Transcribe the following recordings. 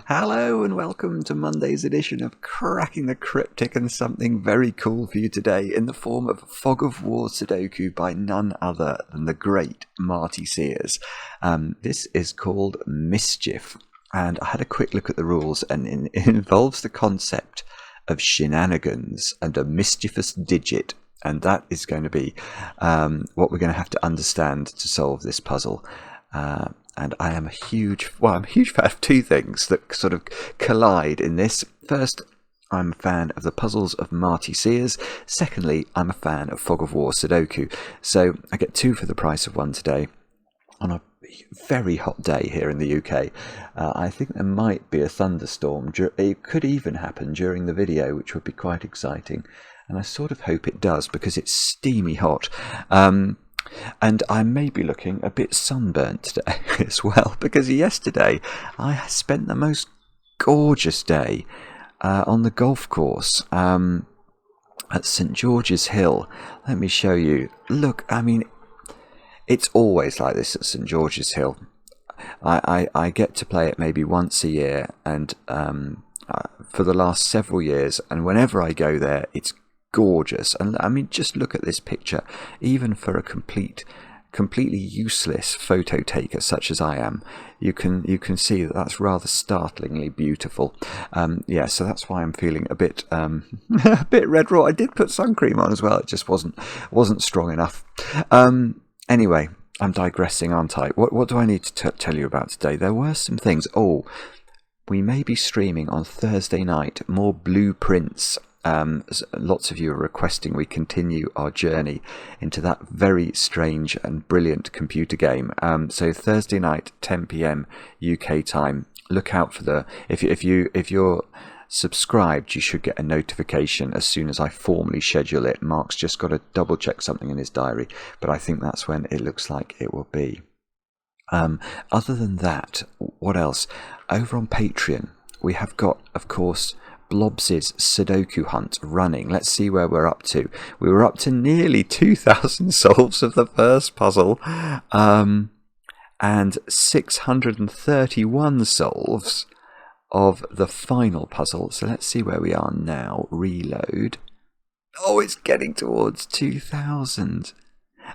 Hello and welcome to Monday's edition of Cracking the Cryptic, and something very cool for you today in the form of Fog-Of-War Sudoku by none other than the great Marty Sears. This is called Mischief, and I had a quick look at the rules, and it involves the concept of shenanigans and a mischievous digit, and that is going to be what we're going to have to understand to solve this puzzle. And I am a huge fan of two things that sort of collide in this. First, I'm a fan of the puzzles of Marty Sears. Secondly, I'm a fan of Fog-Of-War Sudoku. So I get two for the price of one today on a very hot day here in the UK. I think there might be a thunderstorm. It could even happen during the video, which would be quite exciting. And I sort of hope it does because it's steamy hot. And I may be looking a bit sunburnt today as well, because yesterday I spent the most gorgeous day on the golf course at St George's Hill. Let me show you. Look, I mean, it's always like this at St George's Hill. I get to play it maybe once a year, and for the last several years, and whenever I go there, it's gorgeous. And I mean, just look at this picture. Even for a completely useless photo taker such as I am, you can see that that's rather startlingly beautiful. So that's why I'm feeling a bit a bit red raw. I did put sun cream on as well. It just wasn't strong enough. Anyway, I'm digressing, aren't I? What do I need to tell you about today? There were some things. We may be streaming on Thursday night more blueprints. Lots of you are requesting we continue our journey into that very strange and brilliant computer game. So Thursday night, 10 p.m. UK time. Look out for if you're subscribed, you should get a notification as soon as I formally schedule it. Mark's just got to double check something in his diary, but I think that's when it looks like it will be. Other than that, what else? Over on Patreon, we have got, of course, Blobs's Sudoku hunt running. Let's see where we're up to. We were up to nearly 2,000 solves of the first puzzle, and 631 solves of the final puzzle. So let's see where we are now. Reload. Oh, it's getting towards 2,000.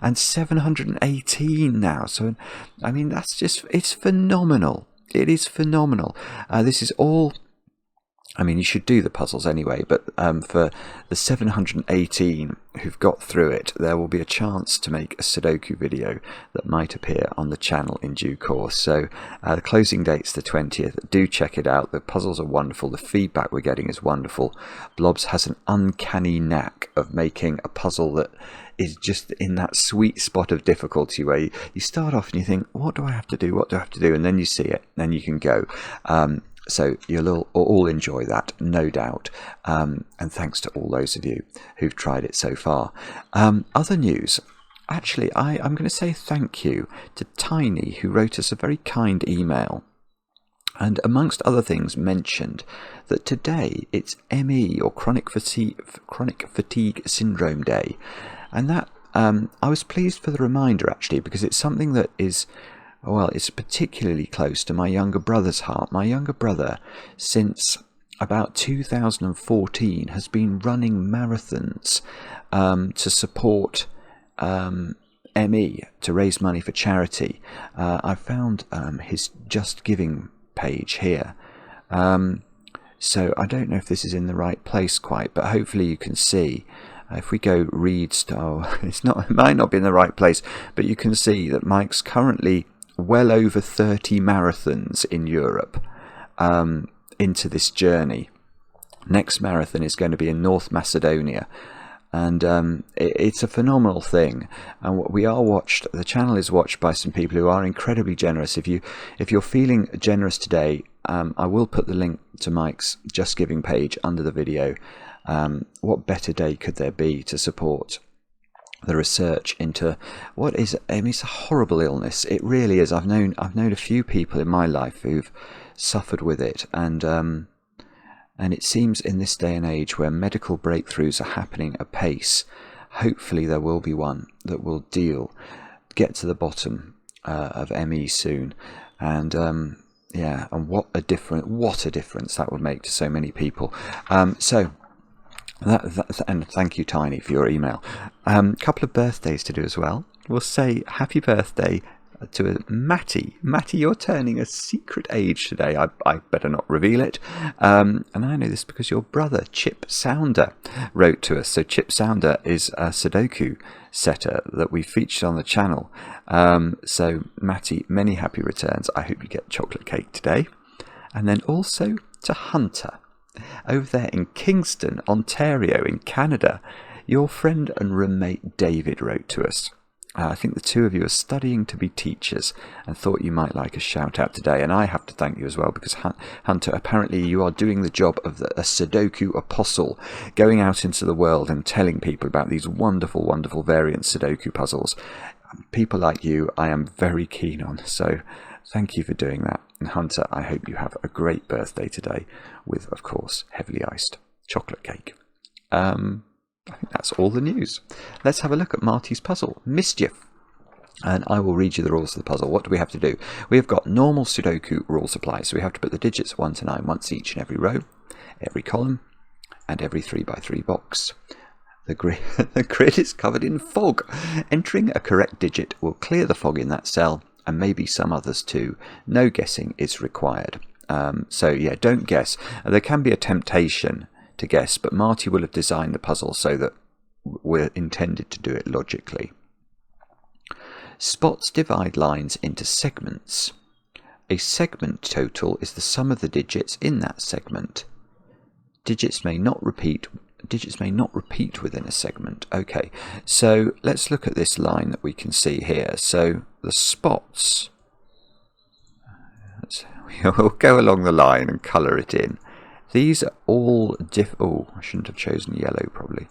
And 718 now. So, I mean, it's phenomenal. It is phenomenal. This is all... I mean, you should do the puzzles anyway, but for the 718 who've got through it, there will be a chance to make a Sudoku video that might appear on the channel in due course. So the closing date's the 20th. Do check it out. The puzzles are wonderful. The feedback we're getting is wonderful. Blobs has an uncanny knack of making a puzzle that is just in that sweet spot of difficulty where you start off and you think, what do I have to do? What do I have to do? And then you see it, then you can go. So you'll all enjoy that, no doubt. And thanks to all those of you who've tried it so far. Other news. Actually, I'm going to say thank you to Tiny, who wrote us a very kind email. And amongst other things mentioned that today it's ME, or Chronic Fatigue Syndrome Day. And that I was pleased for the reminder, actually, because it's something that is... Well, it's particularly close to my younger brother's heart. My younger brother, since about 2014, has been running marathons to support ME, to raise money for charity. I found his Just Giving page here. So I don't know if this is in the right place quite, but hopefully you can see. If we go read style, it might not be in the right place, but you can see that Mike's currently well over 30 marathons in Europe into this journey. Next marathon is going to be in North Macedonia, and it's a phenomenal thing. And the channel is watched by some people who are incredibly generous. If you're feeling generous today, I will put the link to Mike's Just Giving page under the video. What better day could there be to support the research into what is, it's a horrible illness. It really is. I've known a few people in my life who've suffered with it, and it seems in this day and age where medical breakthroughs are happening apace, hopefully there will be one that will get to the bottom of ME soon. And Yeah, and what a difference that would make to so many people. And thank you, Tiny, for your email. Couple of birthdays to do as well. We'll say happy birthday to Matty. Matty, you're turning a secret age today. I better not reveal it. And I know this because your brother, Chip Sounder, wrote to us. So Chip Sounder is a Sudoku setter that we featured on the channel. So Matty, many happy returns. I hope you get chocolate cake today. And then also to Hunter, over there in Kingston, Ontario, in Canada. Your friend and roommate David wrote to us. I think the two of you are studying to be teachers and thought you might like a shout out today. And I have to thank you as well, because Hunter, apparently you are doing the job of a Sudoku apostle, going out into the world and telling people about these wonderful, wonderful variant Sudoku puzzles. People like you, I am very keen on. So thank you for doing that. And Hunter, I hope you have a great birthday today with, of course, heavily iced chocolate cake. I think that's all the news. Let's have a look at Marty's puzzle, Mischief. And I will read you the rules of the puzzle. What do we have to do? We have got normal Sudoku rules apply. So we have to put the digits 1 to 9 once each in every row, every column, and every 3x3 box. The grid is covered in fog. Entering a correct digit will clear the fog in that cell, and maybe some others too. No guessing is required. So yeah, don't guess. There can be a temptation to guess, but Marty will have designed the puzzle so that we're intended to do it logically. Spots divide lines into segments. A segment total is the sum of the digits in that segment. Digits may not repeat within a segment. Okay, so let's look at this line that we can see here. So the spots, we'll go along the line and colour it in. These are all oh, I shouldn't have chosen yellow probably.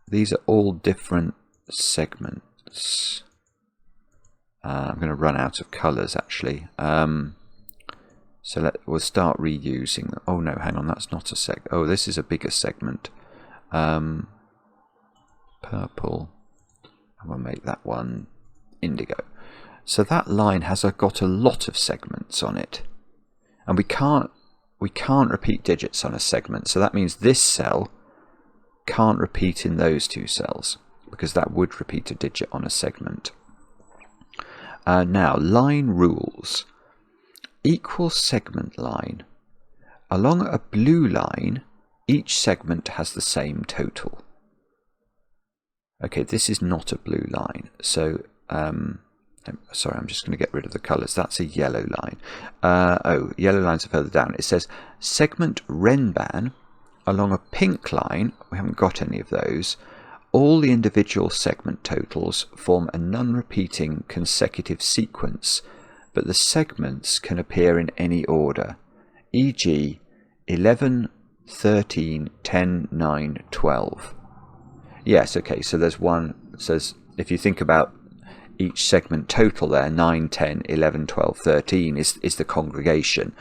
These are all different segments. I'm going to run out of colours actually. So we'll start reusing them. Oh no, hang on, that's not a oh, this is a bigger segment. Purple. And we'll make that one indigo. So that line has got a lot of segments on it. And we can't repeat digits on a segment, so that means this cell can't repeat in those two cells, because that would repeat a digit on a segment. Now, line rules. Equal segment line. Along a blue line, each segment has the same total. Okay, this is not a blue line, so sorry, I'm just going to get rid of the colours. That's a yellow line. Yellow lines are further down. It says segment Renban along a pink line. We haven't got any of those. All the individual segment totals form a non-repeating consecutive sequence, but the segments can appear in any order, e.g. 11, 13, 10, 9, 12. Yes, okay, so there's one, it says, if you think about each segment total there, 9, 10, 11, 12, 13 is the congregation.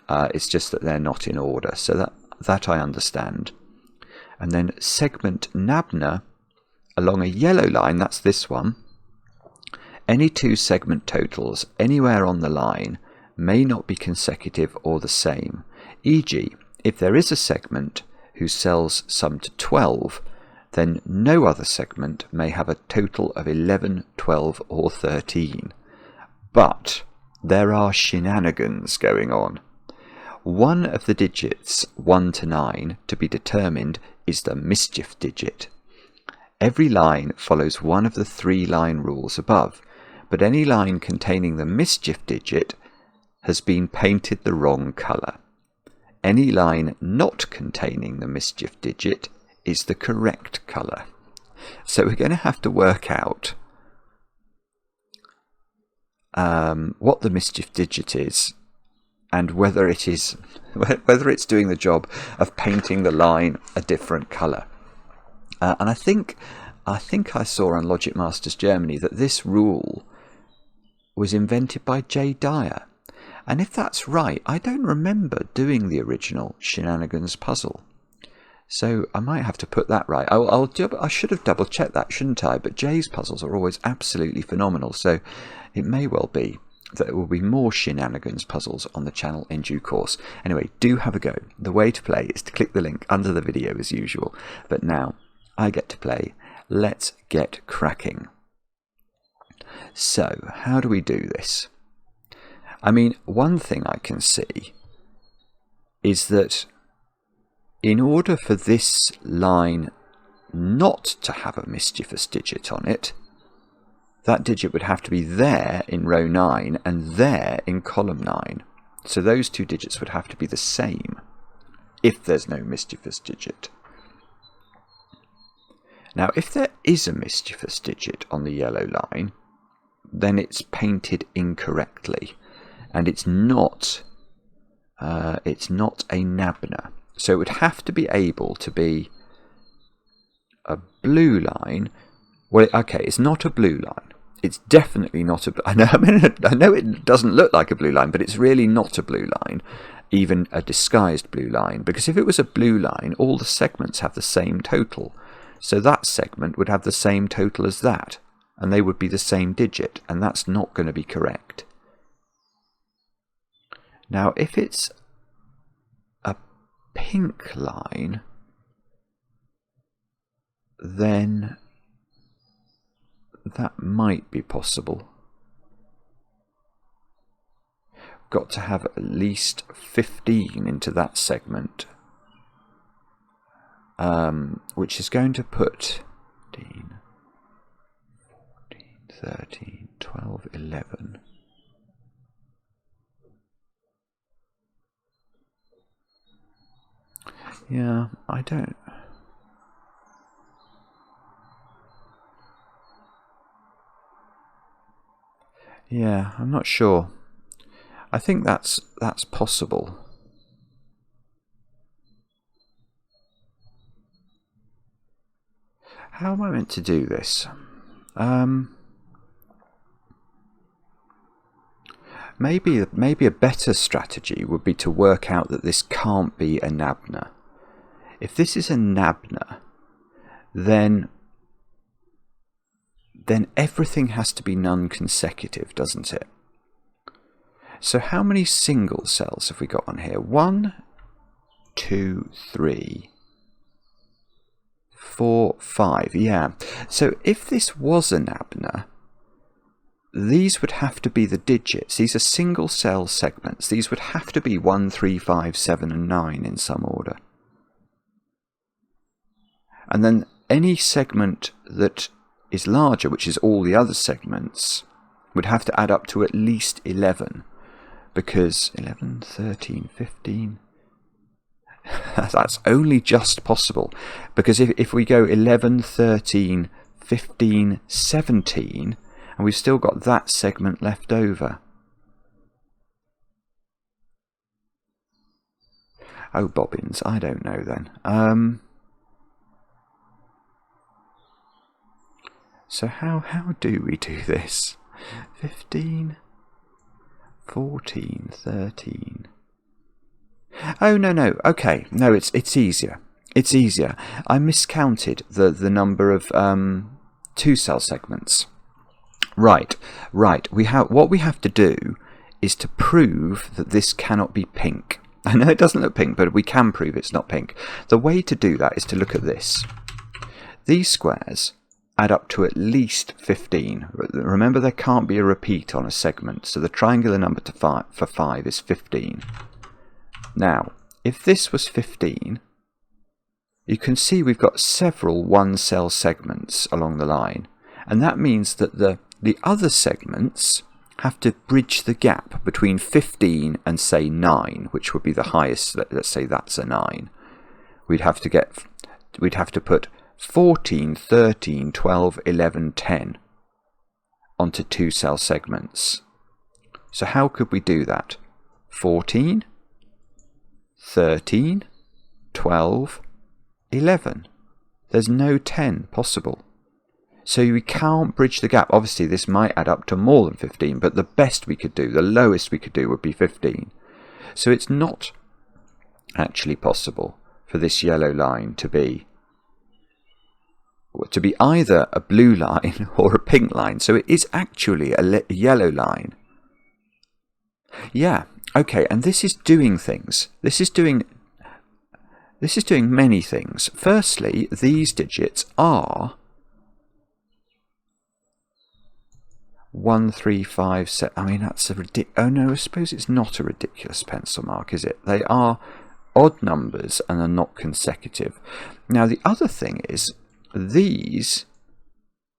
It's just that they're not in order. So that I understand. And then segment Nabna along a yellow line, that's this one. Any two segment totals anywhere on the line may not be consecutive or the same. E.g., if there is a segment whose cells sum to 12, then no other segment may have a total of 11, 12 or 13. But there are shenanigans going on. One of the digits 1 to 9 to be determined is the Mischief digit. Every line follows one of the 3 line rules above, but any line containing the Mischief digit has been painted the wrong colour. Any line not containing the Mischief digit is the correct colour. So we're going to have to work out what the Mischief digit is and whether it's doing the job of painting the line a different colour. And I think I saw on Logic Masters Germany that this rule was invented by Jay Dyer. And if that's right, I don't remember doing the original Shenanigans puzzle. So I might have to put that right. I should have double-checked that, shouldn't I? But Jay's puzzles are always absolutely phenomenal, so it may well be there will be more shenanigans puzzles on the channel in due course. Anyway, do have a go. The way to play is to click the link under the video as usual. But now I get to play. Let's get cracking. So, how do we do this? I mean, one thing I can see is that in order for this line not to have a mischievous digit on it, that digit would have to be there in row 9 and there in column 9. So those two digits would have to be the same if there's no mischievous digit. Now, if there is a mischievous digit on the yellow line, then it's painted incorrectly, and it's not a Nabna. So it would have to be able to be a blue line. Well, okay, it's not a blue line. It's definitely not a blue line. I know it doesn't look like a blue line, but it's really not a blue line, even a disguised blue line. Because if it was a blue line, all the segments have the same total. So that segment would have the same total as that, and they would be the same digit, and that's not going to be correct. Now, if it's a pink line, then that might be possible. Got to have at least 15 into that segment, which is going to put 15, 14, 13, 12, 11. Yeah, I don't... Yeah, I'm not sure. I think that's possible. How am I meant to do this? Maybe a better strategy would be to work out that this can't be a Nabna. If this is a Nabna, then everything has to be non-consecutive, doesn't it? So how many single cells have we got on here? 1, 2, 3, 4, 5. Yeah. So if this was a Nabna, these would have to be the digits. These are single cell segments. These would have to be 1, 3, 5, 7, and 9 in some order. And then any segment that is larger, which is all the other segments, would have to add up to at least 11, because 11, 13, 15, that's only just possible, because if we go 11, 13, 15, 17, and we've still got that segment left over. Oh, bobbins, I don't know then. So how do we do this? 15, 14, 13. Oh, no. Okay, no, it's easier. It's easier. I miscounted the number of 2-cell segments. Right. What we have to do is to prove that this cannot be pink. I know it doesn't look pink, but we can prove it's not pink. The way to do that is to look at this. These squares add up to at least 15. Remember, there can't be a repeat on a segment, so the triangular number for 5 is 15. Now, if this was 15, you can see we've got several 1-cell segments along the line, and that means that the other segments have to bridge the gap between 15 and, say, 9, which would be the highest. Let's say that's a 9. We'd have to put 14, 13, 12, 11, 10 onto 2-cell segments. So how could we do that? 14, 13, 12, 11. There's no 10 possible. So we can't bridge the gap. Obviously, this might add up to more than 15, but the best we could do, the lowest we could do, would be 15. So it's not actually possible for this yellow line to be either a blue line or a pink line. So it is actually a yellow line. Yeah, okay, and this is doing things. This is doing many things. Firstly, these digits are 1, 3, 5, 7. I mean, that's a ridiculous. Oh no, I suppose it's not a ridiculous pencil mark, is it? They are odd numbers and are not consecutive. Now, the other thing is, these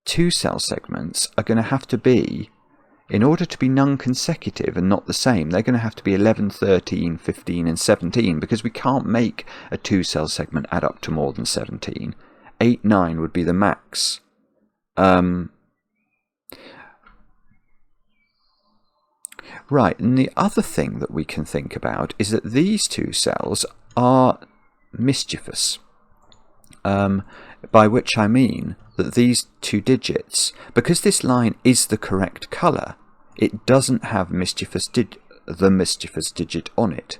2-cell segments are going to have to be, in order to be non-consecutive and not the same, they're going to have to be 11, 13, 15 and 17, because we can't make a 2-cell segment add up to more than 17. 8, 9 would be the max. Right, and the other thing that we can think about is that these 2 cells are mischievous, by which I mean that these 2 digits, because this line is the correct colour, it doesn't have the mischievous digit on it.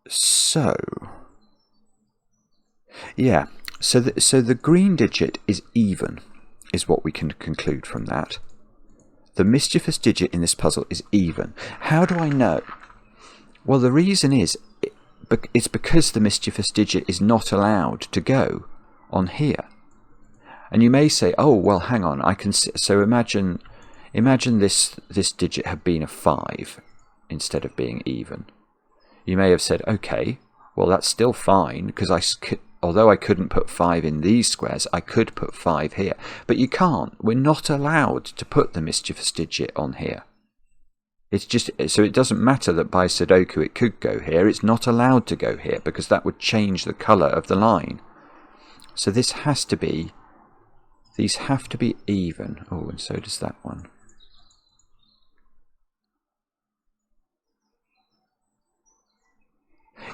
So, yeah, so the green digit is even, is what we can conclude from that. The mischievous digit in this puzzle is even. How do I know? Well, the reason is, it's because the mischievous digit is not allowed to go on here. And you may say, oh, well, hang on, I can see. So imagine this digit had been a 5 instead of being even. You may have said, okay, well, that's still fine, because although I couldn't put 5 in these squares, I could put 5 here. But you can't. We're not allowed to put the mischievous digit on here. It's just, so it doesn't matter that by Sudoku it could go here. It's not allowed to go here, because that would change the colour of the line. So this has to be, these have to be even. Oh, and so does that one.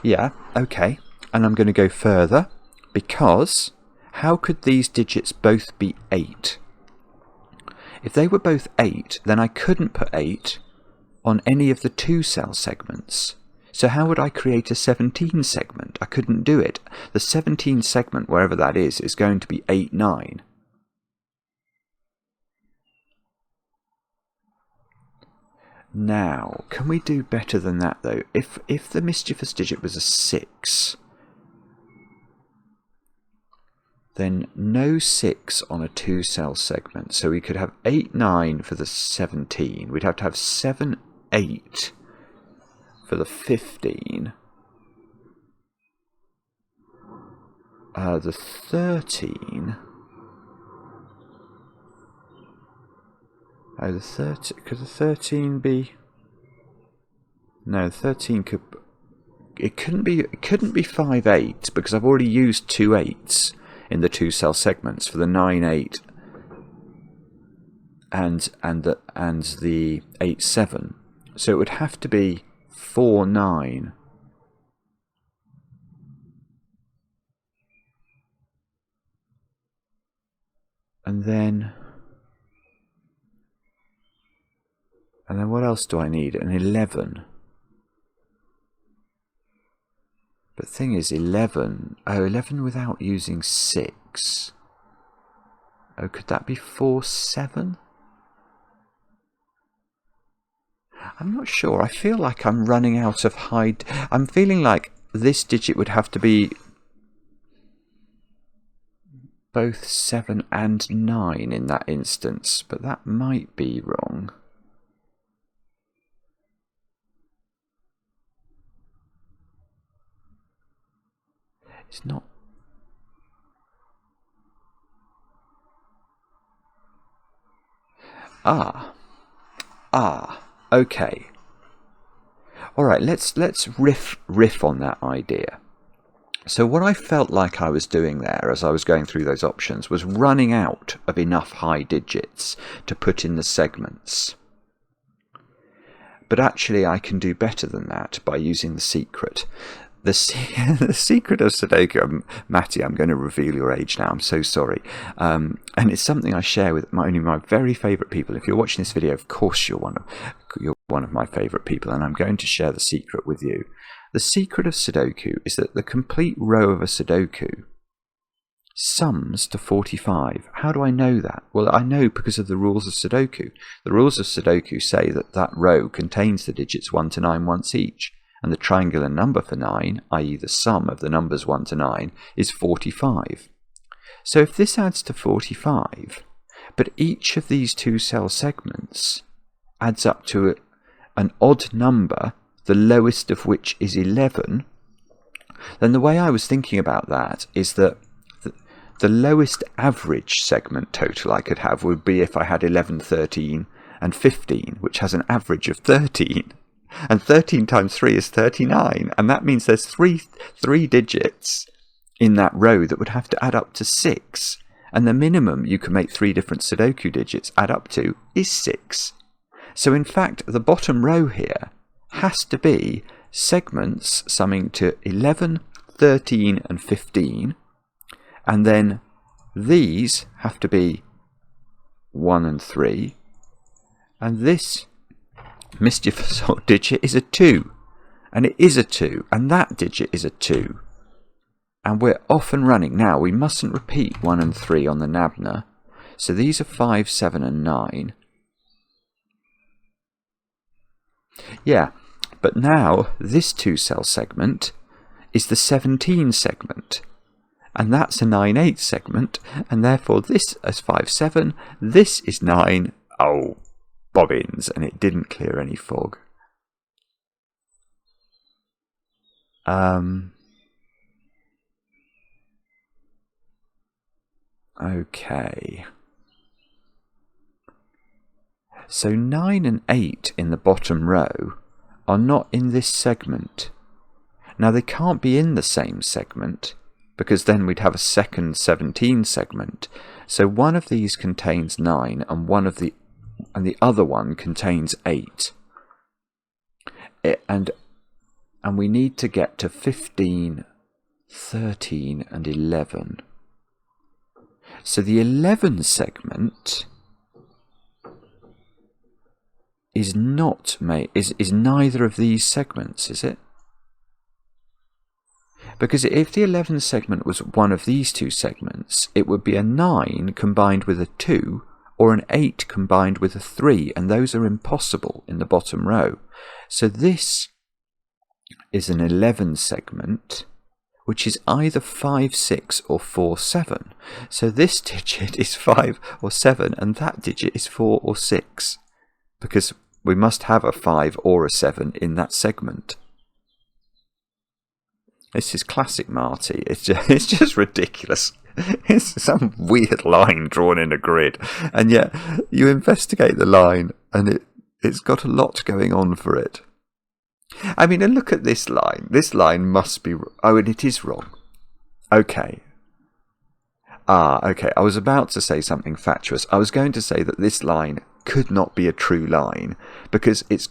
Yeah, okay. And I'm going to go further, because how could these digits both be 8? If they were both 8, then I couldn't put 8 on any of the 2-cell segments. So how would I create a 17 segment? I couldn't do it. The 17 segment, wherever that is going to be 8, 9. Now, can we do better than that, though? If the mischievous digit was a 6, then no 6 on a 2-cell segment. So we could have 8, 9 for the 17. We'd have to have 7, 8 for the 15. The 13. Oh, the 13. Could the 13 be? No, 13 could. It couldn't be. It couldn't be 5, 8, because I've already used 2 8s in the 2-cell segments for the 9, 8 and the 8, 7. So it would have to be 4, 9. And then what else do I need? An 11. But the thing is, 11... Oh, 11 without using 6. Oh, could that be 4, 7? I'm not sure. I feel like I'm running out of high... I'm feeling like this digit would have to be both 7 and 9 in that instance, but that might be wrong. It's not. Okay. All right, let's riff on that idea. So what I felt like I was doing there as I was going through those options was running out of enough high digits to put in the segments. But actually I can do better than that by using the secret. The secret of Sudoku, Matty, I'm going to reveal your age now, I'm so sorry. And it's something I share with only my very favourite people. If you're watching this video, of course you're one of my favourite people, and I'm going to share the secret with you. The secret of Sudoku is that the complete row of a Sudoku sums to 45. How do I know that? Well, I know because of the rules of Sudoku. The rules of Sudoku say that that row contains the digits 1 to 9 once each, and the triangular number for 9, i.e. the sum of the numbers 1 to 9, is 45. So if this adds to 45, but each of these two cell segments adds up to an odd number, the lowest of which is 11, then the way I was thinking about that is that the lowest average segment total I could have would be if I had 11, 13 and 15, which has an average of 13. And 13 times 3 is 39, and that means there's three digits in that row that would have to add up to 6. And the minimum you can make 3 different Sudoku digits add up to is 6. So in fact, the bottom row here has to be segments summing to 11, 13 and 15, and then these have to be 1 and 3, and this Mischief digit is a 2, and it is a 2, and that digit is a 2. And we're off and running. Now, we mustn't repeat 1 and 3 on the Nabna, so these are 5, 7 and 9. Yeah, but now this 2-cell segment is the 17 segment, and that's a 9-8 segment, and therefore this is 5, 7, this is 9. Oh, bobbins, and it didn't clear any fog. Okay. So 9 and 8 in the bottom row are not in this segment. Now they can't be in the same segment, because then we'd have a second 17 segment. So one of these contains 9 and the other one contains 8. And we need to get to 15, 13 and 11. So the 11 segment is neither of these segments, is it? Because if the 11 segment was one of these two segments, it would be a 9 combined with a 2, or an 8 combined with a 3, and those are impossible in the bottom row. So this is an 11 segment, which is either 5, 6 or 4, 7. So this digit is 5 or 7, and that digit is 4 or 6, because we must have a 5 or a 7 in that segment. This is classic Marty. It's just ridiculous. It's some weird line drawn in a grid, and yet you investigate the line and it's got a lot going on for it. I mean, and look at this line. This line must be... Oh, and it is wrong. Okay. Okay. I was about to say something fatuous. I was going to say that this line could not be a true line because it's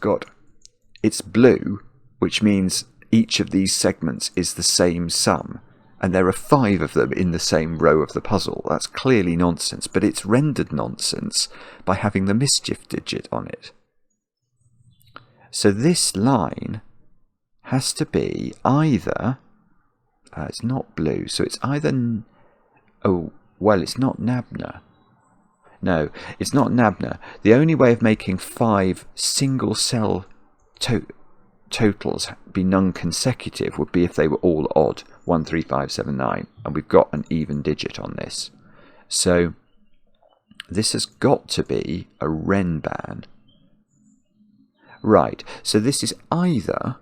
blue, which means each of these segments is the same sum, and there are 5 of them in the same row of the puzzle. That's clearly nonsense, but it's rendered nonsense by having the Mischief digit on it. So this line has to be either... it's not blue, so it's either... Oh, well, it's not Nabna. No, it's not Nabna. The only way of making 5 single-cell totals be non-consecutive would be if they were all odd. 1, 3, 5, 7, 9. And we've got an even digit on this. So this has got to be a Renban. Right, so this is either...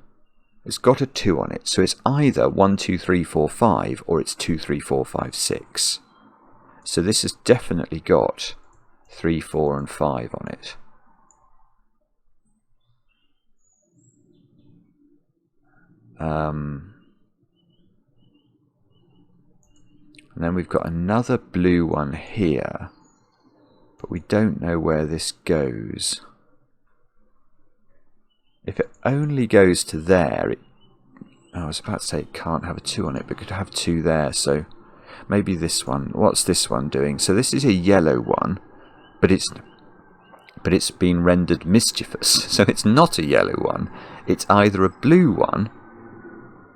It's got a 2 on it, so it's either 1, 2, 3, 4, 5, or it's 2, 3, 4, 5, 6. So this has definitely got 3, 4, and 5 on it. And then we've got another blue one here, but we don't know where this goes. If it only goes to there, I was about to say it can't have a 2 on it, but it could have 2 there, so maybe this one. What's this one doing? So this is a yellow one, but it's been rendered mischievous, so it's not a yellow one. It's either a blue one,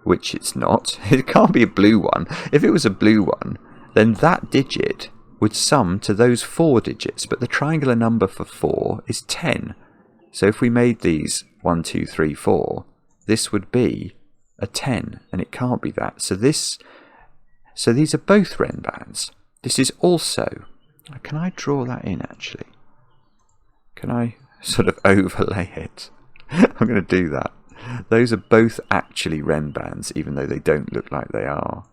which it's not. It can't be a blue one. If it was a blue one, then that digit would sum to those 4 digits, but the triangular number for 4 is 10. So if we made these 1, 2, 3, 4, this would be a 10, and it can't be that. So these are both renbands. This is also... Can I draw that in, actually? Can I sort of overlay it? I'm going to do that. Those are both actually renbands, even though they don't look like they are.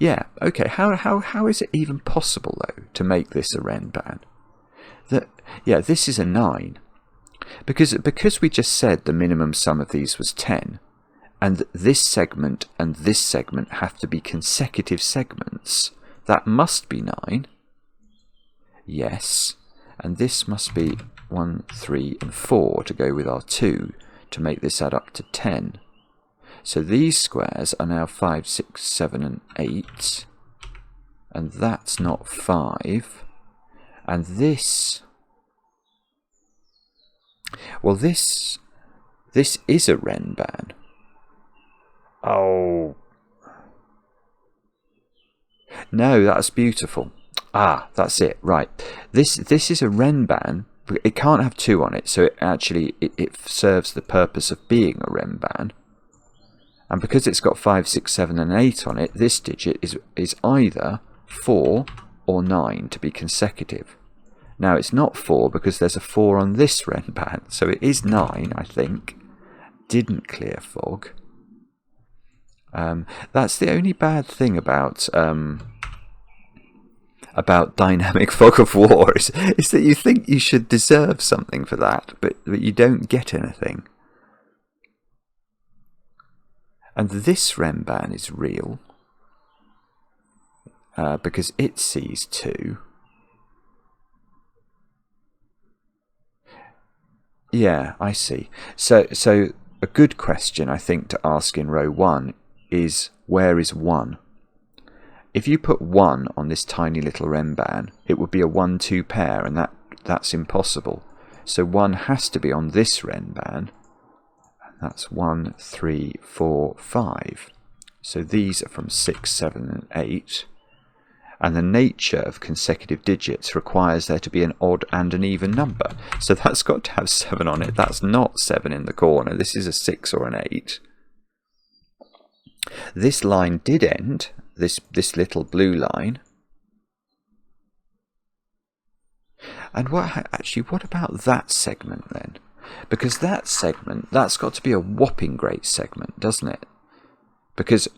Yeah, okay. How is it even possible, though, to make this a renban? Yeah, this is a 9. Because we just said the minimum sum of these was 10, and this segment and this segment have to be consecutive segments, that must be 9. Yes, and this must be 1, 3, and 4 to go with our 2 to make this add up to 10. So these squares are now 5, 6, 7, and 8, and that's not 5. And this... Well, this is a renban. Oh. No, that's beautiful. Ah, that's it. Right. This is a renban. It can't have 2 on it, so it serves the purpose of being a renban. And because it's got 5, 6, 7, and 8 on it, this digit is either 4 or 9 to be consecutive. Now, it's not 4 because there's a 4 on this renban, so it is 9, I think. Didn't clear fog. That's the only bad thing about dynamic Fog-Of-War is that you think you should deserve something for that, but you don't get anything. And this renban is real because it sees 2. Yeah, I see. So a good question, I think, to ask in row 1 is, where is 1? If you put 1 on this tiny little renban, it would be a 1-2 pair, and that's impossible. So 1 has to be on this renban. That's 1, 3, 4, 5. So these are from 6, 7, and 8. And the nature of consecutive digits requires there to be an odd and an even number. So that's got to have 7 on it. That's not 7 in the corner. This is a 6 or an 8. This line did end, this little blue line. And what about that segment then? Because that segment, that's got to be a whopping great segment, doesn't it? Because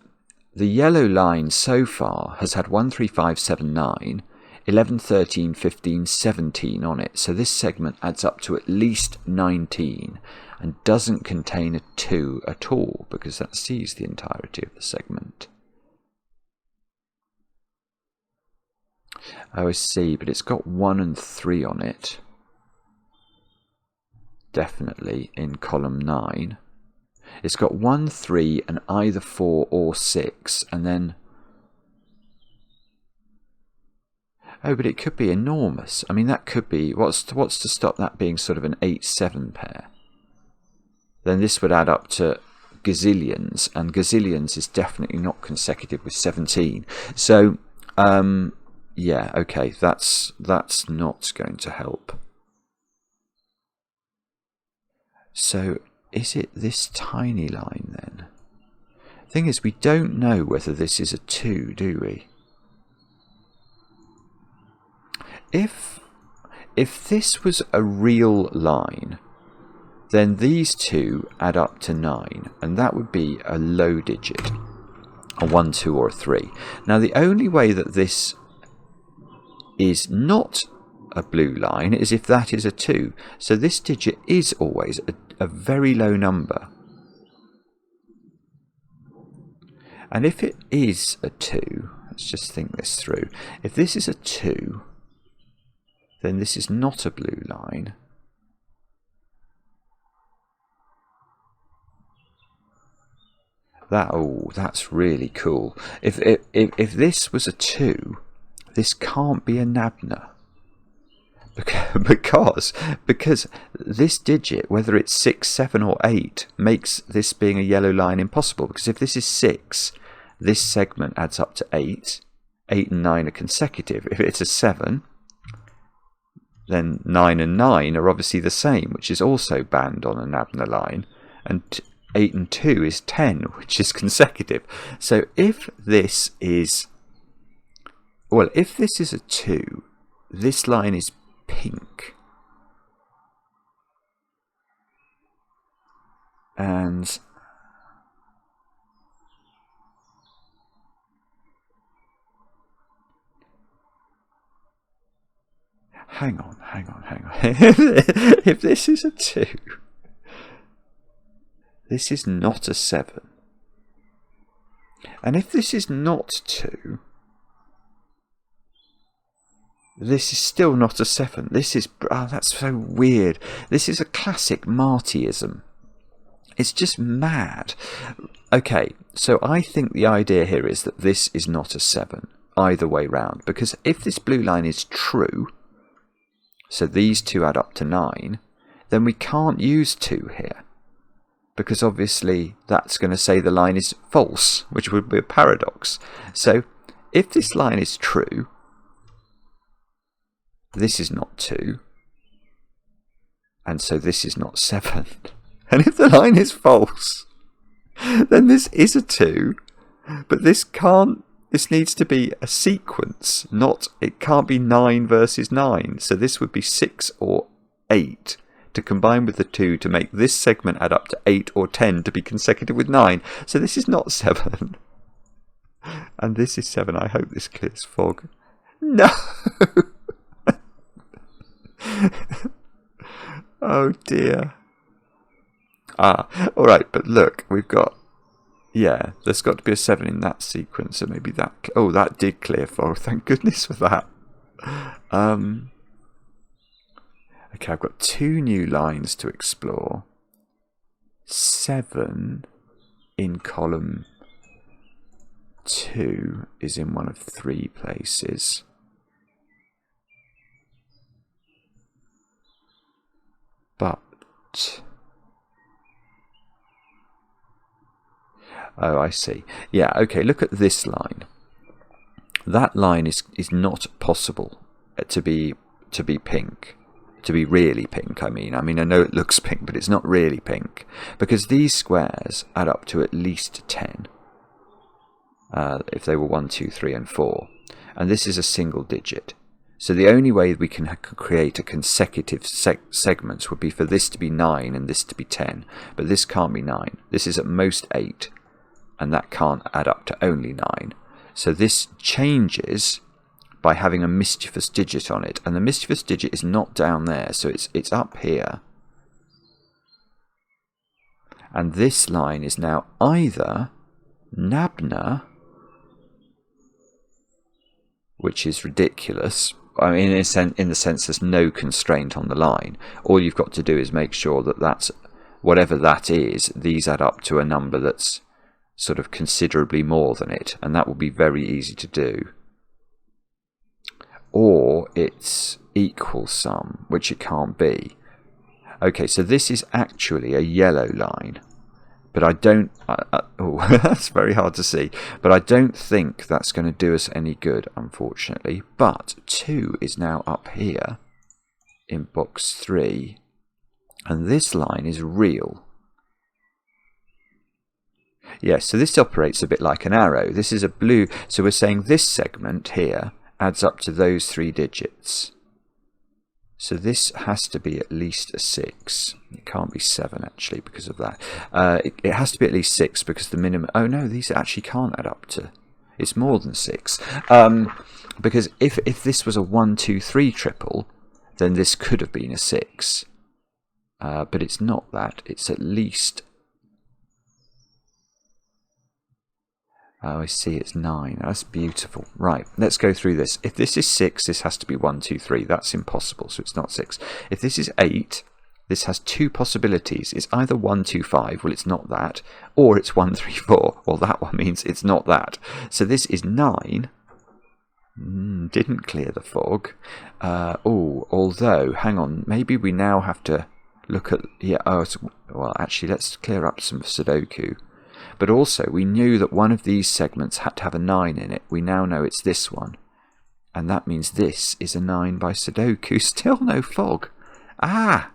the yellow line so far has had 1, 3, 5, 7, 9, 11, 13, 15, 17 on it. So this segment adds up to at least 19 and doesn't contain a 2 at all because that sees the entirety of the segment. Oh, I see, but it's got 1 and 3 on it. Definitely in column 9. It's got 1, 3, and either 4 or 6, and then... Oh, but it could be enormous. I mean, that could be... What's to stop that being sort of an 8-7 pair? Then this would add up to gazillions, and gazillions is definitely not consecutive with 17. So, yeah, okay, that's not going to help. So, is it this tiny line then? Thing is, we don't know whether this is a 2, do we? If this was a real line, then these 2 add up to 9, and that would be a low digit, a 1, 2, or a 3. Now, the only way that this is not a blue line is if that is a 2. So this digit is always a very low number. And if it is a 2, let's just think this through. If this is a 2, then this is not a blue line. That's really cool. If this was a 2, this can't be a Nabna. Because this digit, whether it's 6, 7 or 8, makes this being a yellow line impossible. Because if this is 6 this segment adds up to 8. 8 and 9 are consecutive. If it's a 7, then 9 and 9 are obviously the same, which is also banned on an Abner line. And 8 and 2 is 10, which is consecutive. So if this is... Well, if this is a 2, this line is pink. And... Hang on. If this is a 2, this is not a 7. And if this is not 2, this is still not a 7. This is... Oh, that's so weird. This is a classic Martyism. It's just mad. Okay, so I think the idea here is that this is not a 7, either way round. Because if this blue line is true... So these two add up to 9, then we can't use 2 here. Because obviously that's going to say the line is false, which would be a paradox. So if this line is true, this is not 2, and so this is not 7. And if the line is false, then this is a 2, but this can't. This needs to be a sequence, it can't be 9 versus 9. So this would be 6 or 8 to combine with the 2 to make this segment add up to 8 or 10 to be consecutive with 9. So this is not 7. And this is 7. I hope this clears fog. No! Oh dear. Alright, but look, we've got... Yeah, there's got to be a 7 in that sequence, so maybe that... Oh, that did clear fog. Thank goodness for that. Okay, I've got 2 new lines to explore. 7 in column 2 is in one of 3 places. But... Oh, I see. Yeah, okay, look at this line. That line is not possible to be pink. To be really pink, I mean. I know it looks pink, but it's not really pink. Because these squares add up to at least 10. If they were 1, 2, 3, and 4. And this is a single digit. So the only way we can create a consecutive segments would be for this to be 9 and this to be 10. But this can't be 9. This is at most 8. And that can't add up to only 9. So this changes by having a mischievous digit on it. And the mischievous digit is not down there, so it's up here. And this line is now either Nabna, which is ridiculous. I mean, in the sense there's no constraint on the line. All you've got to do is make sure that that's, whatever that is, these add up to a number that's sort of considerably more than it, and that will be very easy to do. Or it's equal sum, which it can't be. Okay, so this is actually a yellow line, but I don't... oh, that's very hard to see. But I don't think that's going to do us any good, unfortunately. But 2 is now up here in box 3, and this line is real. Yes, so this operates a bit like an arrow. This is a blue, so we're saying this segment here adds up to those 3 digits. So this has to be at least a 6. It can't be 7 actually because of that. It has to be at least 6 because the minimum... Oh no, these actually can't add up to... It's more than 6. Because if this was a 1, 2, 3 triple, then this could have been a 6. But it's not that. It's at least... Oh, I see, it's 9. That's beautiful. Right, let's go through this. If this is 6, this has to be 1, 2, 3. That's impossible, so it's not 6. If this is 8, this has 2 possibilities. It's either 1, 2, 5, well, it's not that, or it's 1, 3, 4. Well, that one means it's not that. So this is 9. Didn't clear the fog. Although, hang on, maybe we now have to look at... Yeah, well, actually, let's clear up some Sudoku. But also, we knew that one of these segments had to have a 9 in it. We now know it's this one. And that means this is a 9 by Sudoku. Still no fog. Ah!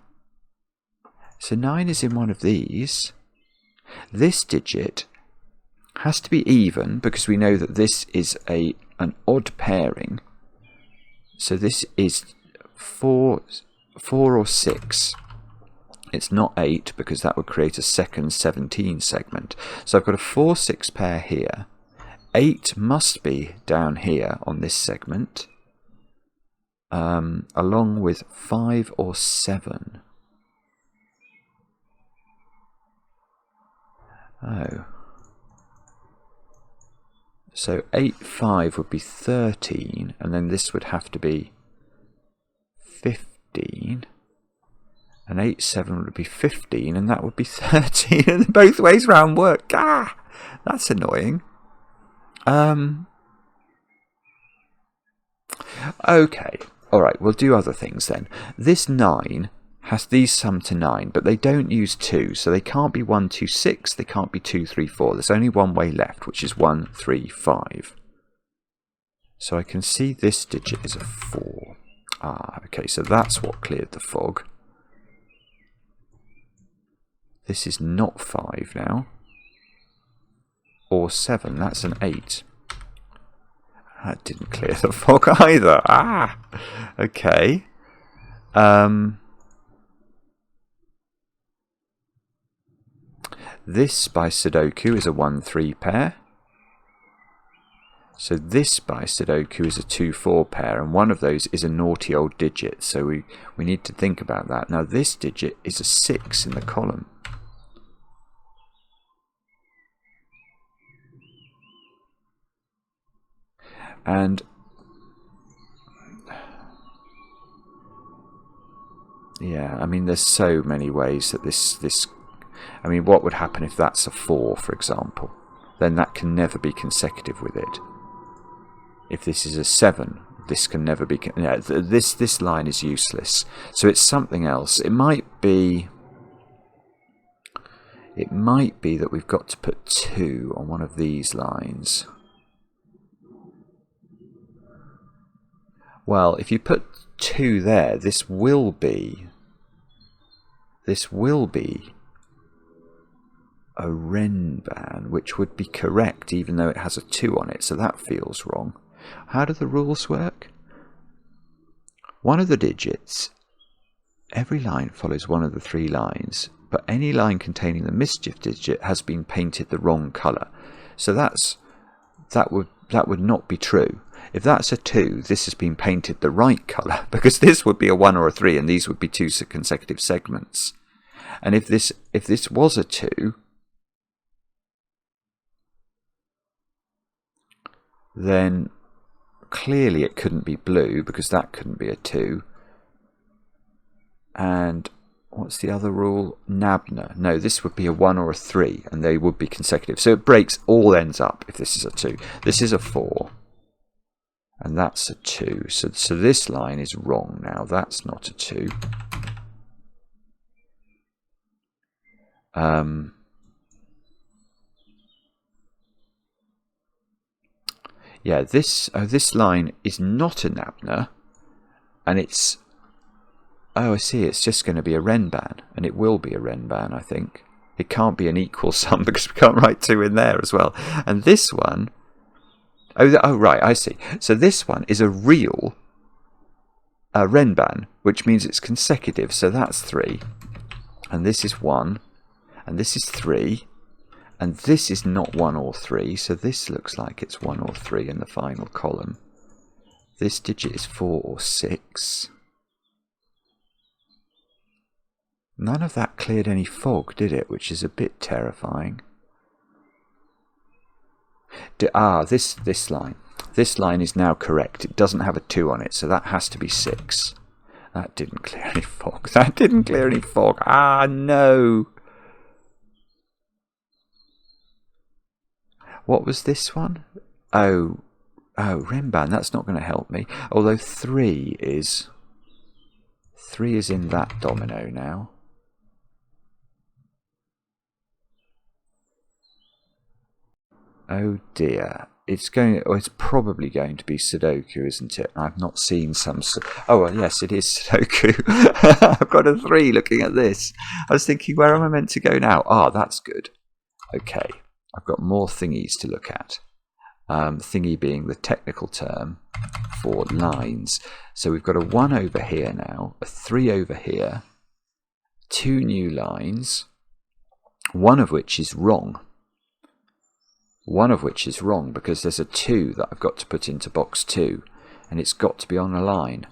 So 9 is in one of these. This digit has to be even because we know that this is an odd pairing. So this is 4 or 6. It's not 8 because that would create a second 17 segment. So I've got a 4-6 pair here. 8 must be down here on this segment, along with 5 or 7. Oh. So 8, 5 would be 13, and then this would have to be 15. And 8, 7 would be 15, and that would be 13, and both ways round work. Ah! That's annoying. Okay, alright, we'll do other things then. This 9 has these sum to 9, but they don't use 2, so they can't be 1, 2, 6, they can't be 2, 3, 4. There's only one way left, which is 1, 3, 5. So I can see this digit is a 4. Ah, okay, so that's what cleared the fog. This is not 5 now. Or 7, that's an 8. That didn't clear the fog either. Ah! Okay. This by Sudoku is a 1-3 pair. So this by Sudoku is a 2-4 pair, and one of those is a naughty old digit, so we need to think about that. Now this digit is a 6 in the column. And yeah, I mean, there's so many ways that this. I mean, what would happen if that's a 4, for example? Then that can never be consecutive with it. If this is a 7, this can never be. Yeah, this line is useless. So it's something else. It might be. It might be that we've got to put 2 on one of these lines. Well, if you put 2 there, this will be a renban, which would be correct even though it has a 2 on it, so that feels wrong. How do the rules work? One of the digits, every line follows one of the 3 lines, but any line containing the mischief digit has been painted the wrong colour. So that would not be true. If that's a 2, this has been painted the right colour, because this would be a 1 or a 3, and these would be 2 consecutive segments. And if this was a 2, then clearly it couldn't be blue, because that couldn't be a 2. And what's the other rule? Nabna. No, this would be a 1 or a 3, and they would be consecutive. So it breaks all ends up if this is a 2. This is a 4. And that's a 2. So this line is wrong now. That's not a 2. Yeah, this line is not a Nabna, and it's. Oh, I see. It's just going to be a renban, and it will be a renban, I think. It can't be an equal sum because we can't write 2 in there as well. And this one. Oh, right, I see. So this one is a real renban, which means it's consecutive. So that's 3. And this is 1. And this is 3. And this is not 1 or 3. So this looks like it's 1 or 3 in the final column. This digit is 4 or 6. None of that cleared any fog, did it? Which is a bit terrifying. This line. This line is now correct. It doesn't have a 2 on it, so that has to be 6. That didn't clear any fog. That didn't clear any fog. Ah, no. What was this one? Oh, renban. That's not going to help me. Although 3 is in that domino now. Oh dear. It's probably going to be Sudoku, isn't it? I've not seen some... Oh, well, yes, it is Sudoku. I've got a 3 looking at this. I was thinking, where am I meant to go now? Ah, that's good. Okay, I've got more thingies to look at. Thingy being the technical term for lines. So we've got a 1 over here now, a 3 over here, 2 new lines, one of which is wrong. One of which is wrong because there's a 2 that I've got to put into box 2, and it's got to be on a line.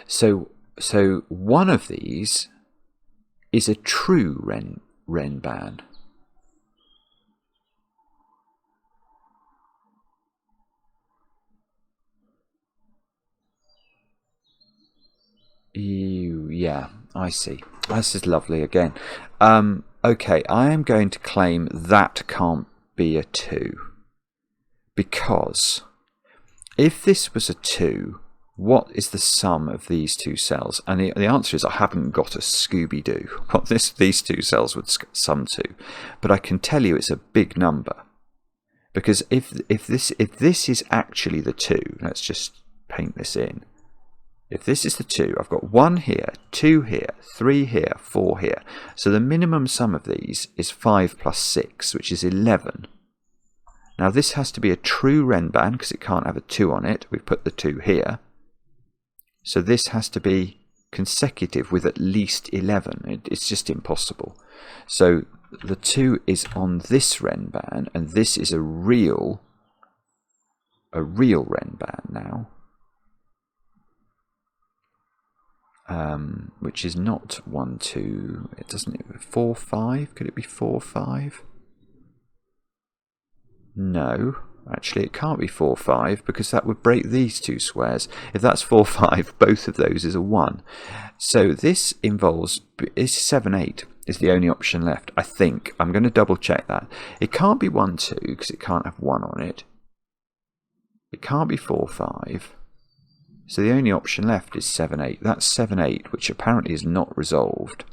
So one of these is a true Renban. Yeah, I see. This is lovely again. Okay, I am going to claim that can't be a 2. Because if this was a 2, what is the sum of these 2 cells? And the answer is I haven't got a Scooby-Doo what these 2 cells would sum to. But I can tell you it's a big number. Because if this is actually the 2, let's just paint this in. If this is the 2, I've got 1 here, 2 here, 3 here, 4 here. So the minimum sum of these is 5 plus 6, which is 11. Now this has to be a true Renban because it can't have a 2 on it. We've put the 2 here. So this has to be consecutive with at least 11. It's just impossible. So the 2 is on this Renban, and this is a real Renban now. Which is not 1, 2, it doesn't, 4, 5, could it be 4, 5? No, actually it can't be 4, 5 because that would break these 2 squares. If that's 4, 5, both of those is a 1. So this involves, is 7, 8 is the only option left, I think. I'm going to double check that. It can't be 1, 2 because it can't have 1 on it. It can't be 4, 5. So the only option left is 7, 8. That's 7, 8, which apparently is not resolved.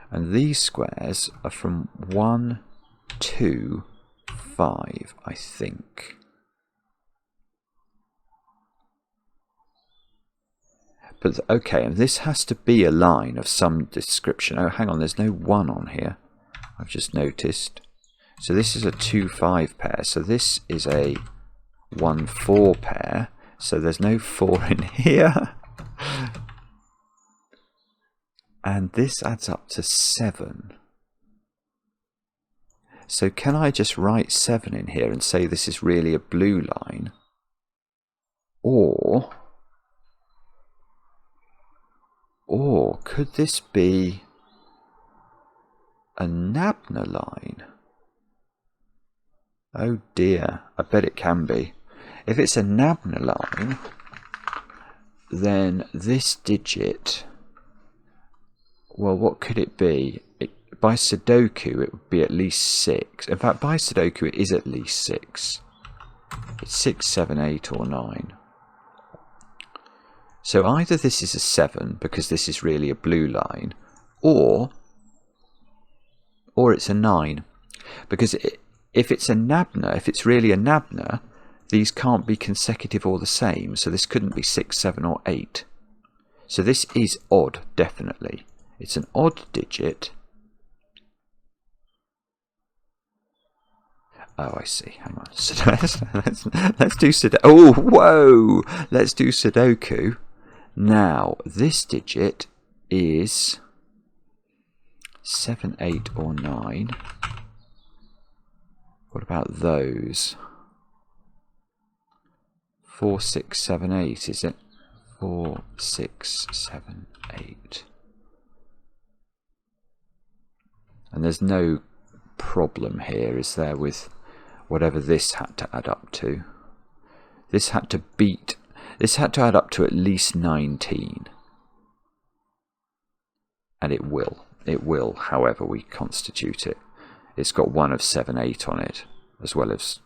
And these squares are from 1, 2, 5, I think. But okay, and this has to be a line of some description. Oh, hang on, there's no 1 on here. I've just noticed. So this is a 2, 5 pair. So this is a 1, 4 pair, so there's no 4 in here. And this adds up to 7. So can I just write 7 in here and say this is really a blue line? Or could this be a Nabna line? Oh dear, I bet it can be. If it's a Nabna line, then this digit, well, what could it be? By Sudoku, it would be at least 6. In fact, by Sudoku, it is at least 6. It's 6, 7, 8, or 9. So either this is a 7, because this is really a blue line, or it's a 9. Because if it's a Nabna, if it's really a Nabna, these can't be consecutive or the same, so this couldn't be 6, 7, or 8. So this is odd, definitely. It's an odd digit. Oh, I see. Hang on. So let's do Sudoku. Oh, whoa! Let's do Sudoku. Now, this digit is 7, 8, or 9. What about those? 4, 6, 7, 8, is it? 4, 6, 7, 8. And there's no problem here, is there, with whatever this had to add up to? This had to add up to at least 19. And it will. It will, however we constitute it. It's got one of 7, 8 on it, as well as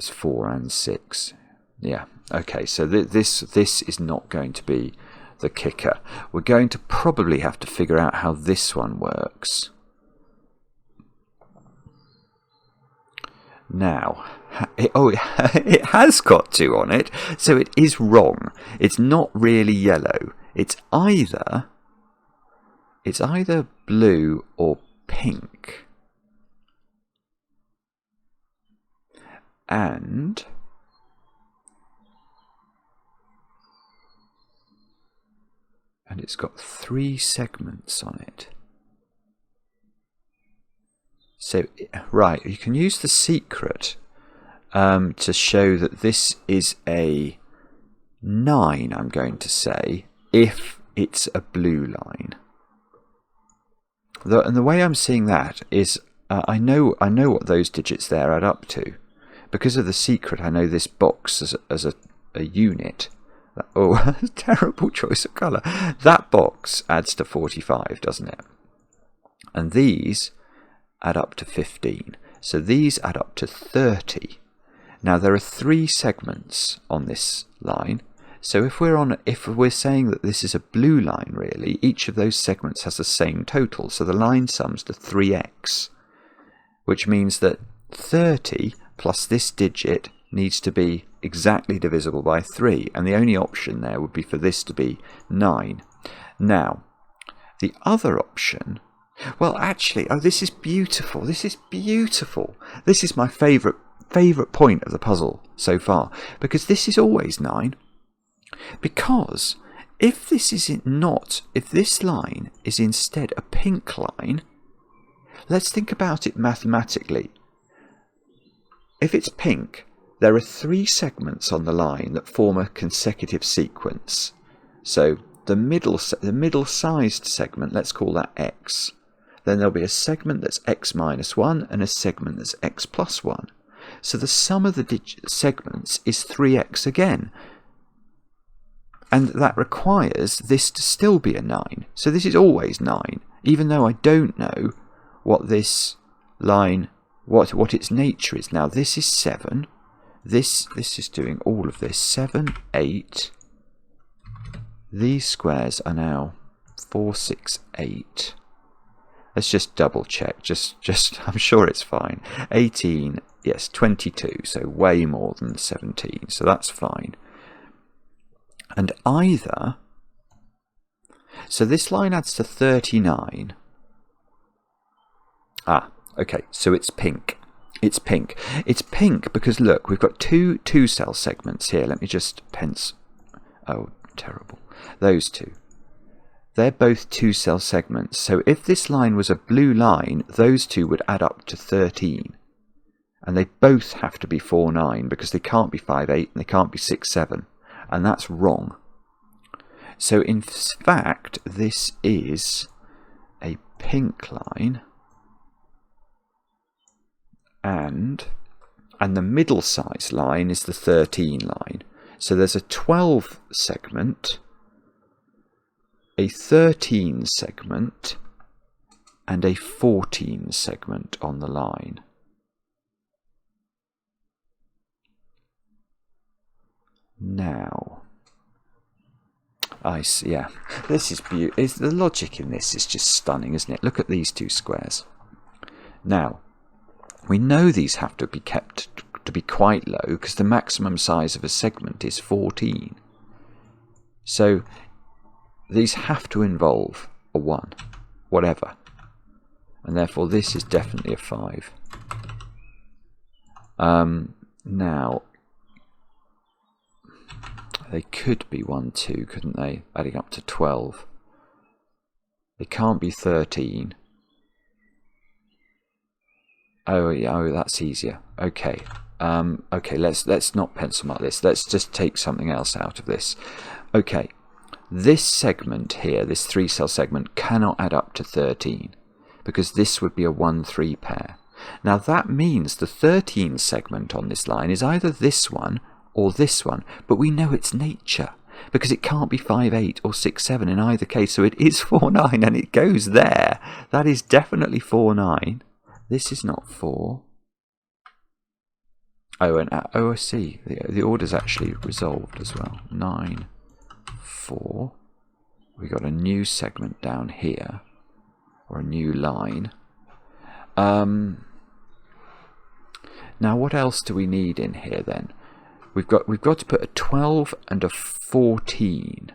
4 and 6. Yeah. Okay. So this is not going to be the kicker. We're going to probably have to figure out how this one works. Now, it has got 2 on it, so it is wrong. It's not really yellow. It's either blue or pink. And it's got 3 segments on it. So, right, you can use the secret to show that this is a 9, I'm going to say, if it's a blue line. And the way I'm seeing that is I know what those digits there add up to. Because of the secret, I know this box as a unit. Oh, terrible choice of colour. That box adds to 45, doesn't it? And these add up to 15. So these add up to 30. Now there are 3 segments on this line. So if we're saying that this is a blue line, really, each of those segments has the same total. So the line sums to 3x, which means that 30 plus this digit needs to be exactly divisible by 3, and the only option there would be for this to be 9. Now, the other option, well, actually, oh, this is beautiful. This is beautiful. This is my favourite point of the puzzle so far, because this is always 9. Because if this line is instead a pink line, let's think about it mathematically. If it's pink, there are 3 segments on the line that form a consecutive sequence. So the middle-sized segment, let's call that x. Then there'll be a segment that's x minus 1 and a segment that's x plus 1. So the sum of the segments is 3x again. And that requires this to still be a 9. So this is always 9, even though I don't know what this line, what its nature is. Now this is 7. This is doing all of this. 7, 8. These squares are now 4, 6, 8. Let's just double check. Just I'm sure it's fine. 18, yes, 22. So way more than 17. So that's fine. And so this line adds to 39. Okay, so it's pink. It's pink. It's pink because, look, we've got two cell segments here. Let me just Oh, terrible. Those two. They're both 2 cell segments. So if this line was a blue line, those two would add up to 13. And they both have to be 4, 9 because they can't be 5, 8 and they can't be 6, 7. And that's wrong. So in fact, this is a pink line. And the middle size line is the 13 line. So there's a 12 segment, a 13 segment, and a 14 segment on the line. Now, I see, yeah, this is beautiful. The logic in this is just stunning, isn't it? Look at these 2 squares. Now, we know these have to be kept to be quite low because the maximum size of a segment is 14. So these have to involve a 1, whatever. And therefore this is definitely a 5. Now, they could be 1, 2, couldn't they? Adding up to 12. They can't be 13. Oh yeah, oh that's easier. Okay. Okay, let's not pencil mark this. Let's just take something else out of this. Okay. This segment here, this 3 cell segment, cannot add up to 13 because this would be a 1, 3 pair. Now that means the 13 segment on this line is either this one or this one, but we know its nature because it can't be 5, 8 or 6, 7 in either case, so it is 4, 9 and it goes there. That is definitely 4, 9. This is not 4. Oh, and I see. The order's actually resolved as well. 9, 4. we got a new segment down here, or a new line. Now what else do we need in here then? We've got to put a 12 and a 14.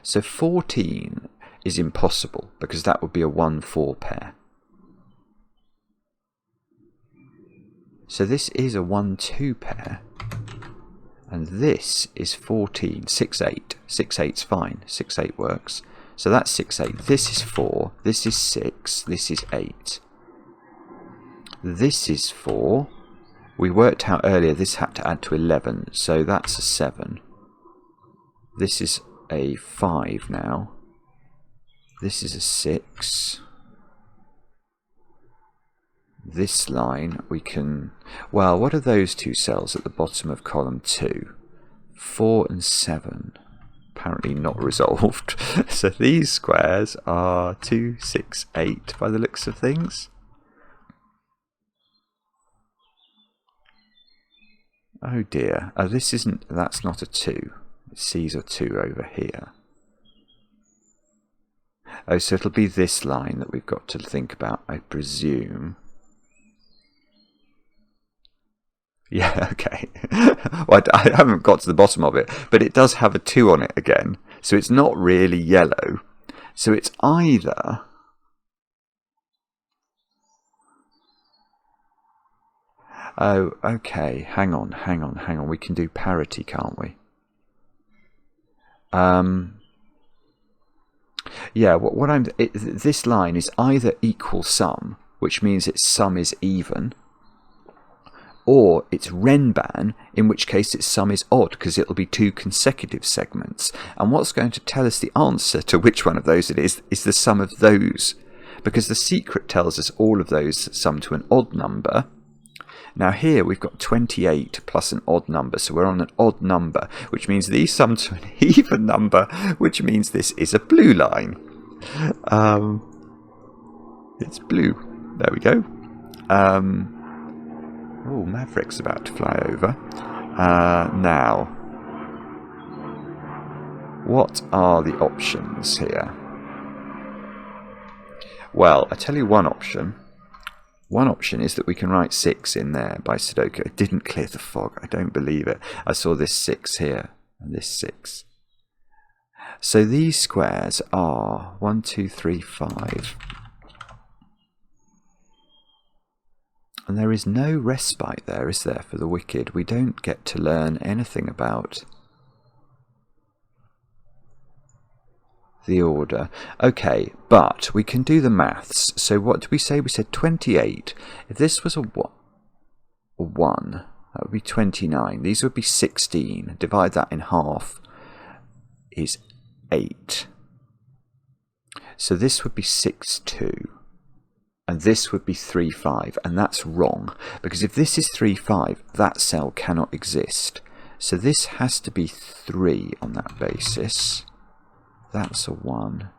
So 14 is impossible because that would be a 1-4 pair. So this is a 1-2 pair. And this is 14, 6-8. 6-8's fine. 6-8 works. So that's 6-8. This is 4. This is 6. This is 8. This is 4. We worked out earlier this had to add to 11. So that's a 7. This is a 5 now. This is a 6. This line we can... Well, what are those two cells at the bottom of column 2? 4 and 7. Apparently not resolved. So these squares are 2, 6, 8 by the looks of things. Oh dear. Oh, this isn't... That's not a 2. C's a 2 over here. Oh, so it'll be this line that we've got to think about, I presume. Yeah, okay. Well, I haven't got to the bottom of it, but it does have a 2 on it again. So it's not really yellow. So it's either... Oh, okay. Hang on. We can do parity, can't we? Yeah, this line is either equal sum, which means its sum is even, or it's Renban, in which case its sum is odd because it'll be 2 consecutive segments. And what's going to tell us the answer to which one of those it is the sum of those, because the secret tells us all of those sum to an odd number. Now here we've got 28 plus an odd number, so we're on an odd number, which means these sum to an even number, which means this is a blue line. It's blue. There we go. Oh, Maverick's about to fly over. Now, what are the options here? Well, I tell you one option. One option is that we can write 6 in there by Sudoku. It didn't clear the fog. I don't believe it. I saw this 6 here and this 6. So these squares are 1, 2, 3, 5. And there is no respite there, is there, for the wicked? We don't get to learn anything about the order. Okay, but we can do the maths. So what did we say? We said 28. If this was a 1, that would be 29. These would be 16. Divide that in half is 8. So this would be 6, 2. And this would be 3, 5. And that's wrong. Because if this is 3, 5, that cell cannot exist. So this has to be 3 on that basis. That's a 1,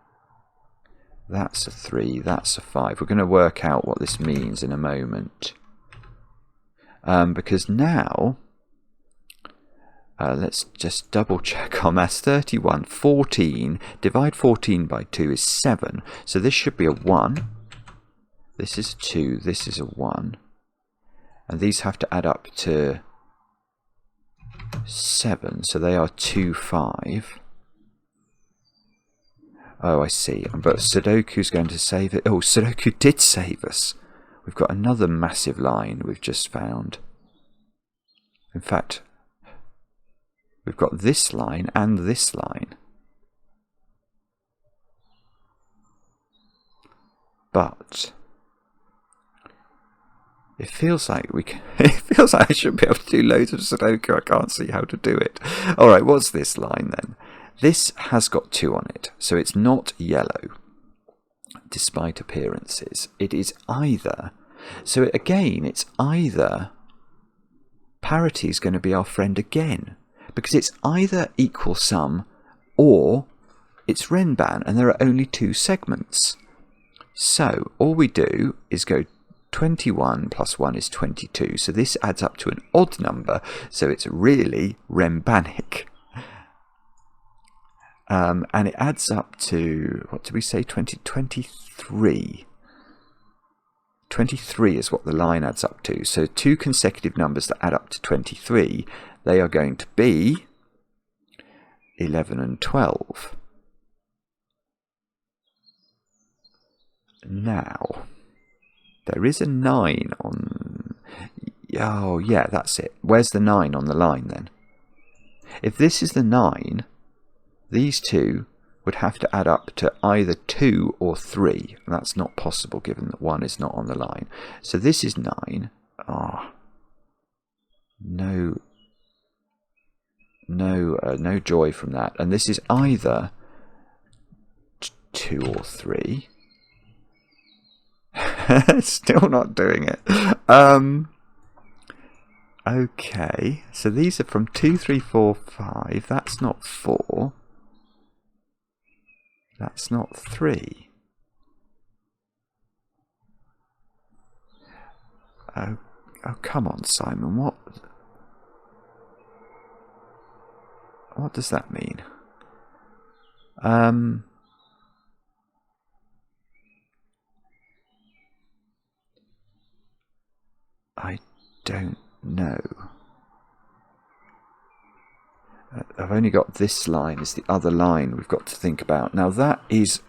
that's a 3, that's a 5. We're going to work out what this means in a moment. Because now, let's just double check our maths. 31, 14, divide 14 by 2 is 7. So this should be a 1, this is a 2, this is a 1. And these have to add up to 7, so they are 2, 5. Oh, I see. But Sudoku's going to save it. Oh, Sudoku did save us. We've got another massive line we've just found. In fact, we've got this line and this line. But it feels like we can, it feels like I should be able to do loads of Sudoku. I can't see how to do it. All right, what's this line then? This has got 2 on it, so it's not yellow, despite appearances. It is either, so again, it's either, parity is going to be our friend again, because it's either equal sum or it's Renban, and there are only 2 segments. So all we do is go 21 plus 1 is 22, so this adds up to an odd number, so it's really Renbanic. And it adds up to, what did we say, 23. 23 is what the line adds up to. So two consecutive numbers that add up to 23, they are going to be 11 and 12. Now, there is a 9 on... Oh, yeah, that's it. Where's the 9 on the line then? If this is the 9, these two would have to add up to either 2 or 3. And that's not possible given that 1 is not on the line. So this is 9. Ah, no joy from that. And this is either 2 or 3. Still not doing it. Okay, so these are from 2, 3, 4, 5. That's not 4. That's not 3. Oh, come on, Simon. What does that mean? I don't know. I've only got this line as the other line we've got to think about. Now that is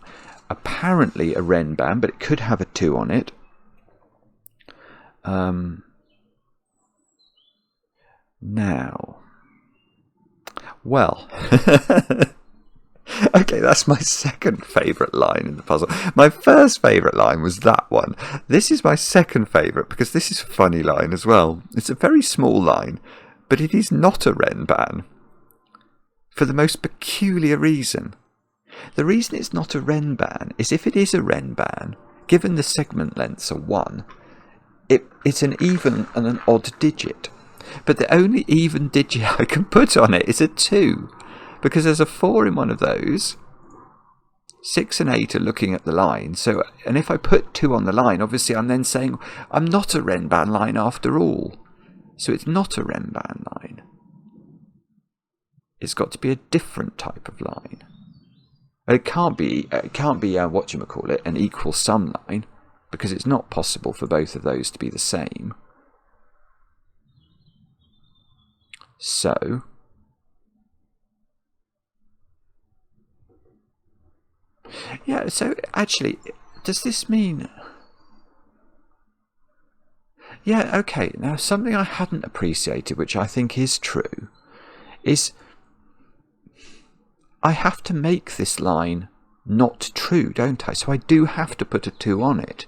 apparently a Ren band, but it could have a 2 on it. Now, well, okay, that's my second favourite line in the puzzle. My first favourite line was that one. This is my second favourite because this is a funny line as well. It's a very small line, but it is not a Renban for the most peculiar reason. The reason it's not a Renban is if it is a Renban, given the segment lengths are 1, it's an even and an odd digit. But the only even digit I can put on it is a 2. Because there's a 4 in one of those. 6 and 8 are looking at the line. So, and if I put 2 on the line, obviously I'm then saying I'm not a Renban line after all. So it's not a Renban line. It's got to be a different type of line. It can't be whatchamacallit, an equal sum line, because it's not possible for both of those to be the same. So, yeah, so actually, does this mean... Yeah, okay, now something I hadn't appreciated, which I think is true, is I have to make this line not true, don't I? So I do have to put a 2 on it.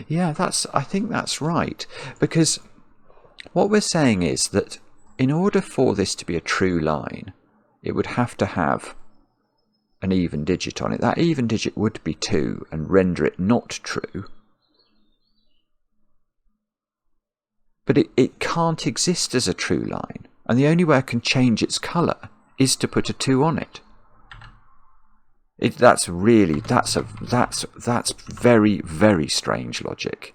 Yeah, I think that's right, because what we're saying is that in order for this to be a true line, it would have to have an even digit on it. That even digit would be 2 and render it not true. But it can't exist as a true line, and the only way I can change its colour is to put a 2 on it. That's very, very strange logic.